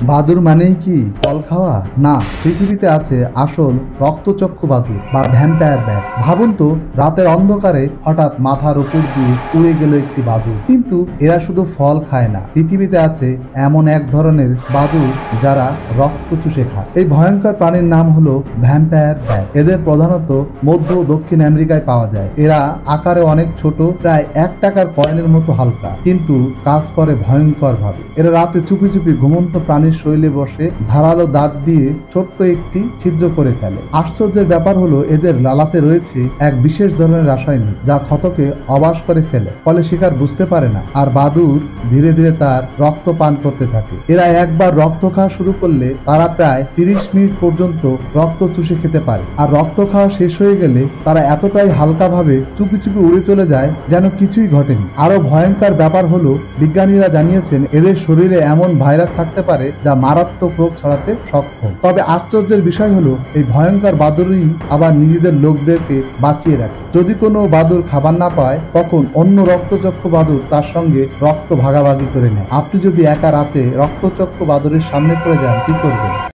বাদুর মানেই কি ফল খাওয়া? না, পৃথিবীতে আছে আসল রক্তচক্ষু বাদুর বা ভ্যাম্পায়ার ব্যাট। ভাবুন তো, রাতের অন্ধকারে হঠাৎ মাথার উপর দিয়ে উড়ে গেল একটি বাদুর। কিন্তু এরা শুধু ফল খায় না, পৃথিবীতে আছে এমন এক ধরনের বাদুর যারা রক্ত চুষে খায়। এই ভয়ঙ্কর প্রাণীর নাম হলো ভ্যাম্পায়ার ব্যাট। এদের প্রধানত মধ্য ও দক্ষিণ আমেরিকায় পাওয়া যায়। এরা আকারে অনেক ছোট, প্রায় 1 টাকার কয়েনের মতো হালকা, কিন্তু কাজ করে ভয়ঙ্কর ভাবে। এরা রাতে চুপি চুপি ঘুমন্ত প্রাণীর শরীরে বসে ধারালো দাঁত দিয়ে ছোট্ট একটি ছিদ্র করে ফেলে। আশ্চর্যের ব্যাপার হলো এদের লালাতে রয়েছে এক বিশেষ ধরনের রাসায়নিক যা ক্ষতকে অবাস করে ফেলে, ফলে শিকার বুঝতে পারে না আর বাদুর ধীরে ধীরে তার রক্ত পান করতে থাকে। এরা একবার রক্ত খাওয়া শুরু করলে তারা প্রায় 30 মিনিট পর্যন্ত রক্ত চুষে খেতে পারে। আর রক্ত খাওয়া শেষ হয়ে গেলে তারা এতটাই হালকা ভাবে চুপি চুপি উড়ে চলে যায় যেন কিছুই ঘটেনি। আরো ভয়ঙ্কর ব্যাপার হলো বিজ্ঞানীরা জানিয়েছেন এদের শরীরে এমন ভাইরাস থাকতে পারে যা মারাত্মক রোগ ছড়াতে সক্ষম। তবে আশ্চর্যের বিষয় হলো এই ভয়ঙ্কর বাদুরই আবার নিজেদের লোকদেরকে বাঁচিয়ে রাখে। যদি কোনো বাদুর খাবার না পায় তখন অন্য রক্তচক্ষু বাদুর তার সঙ্গে রক্ত ভাগাভাগি করে নেয়। আপনি যদি একা রাতে রক্তচক্ষু বাদুরের সামনে পড়ে যান, কি করবেন?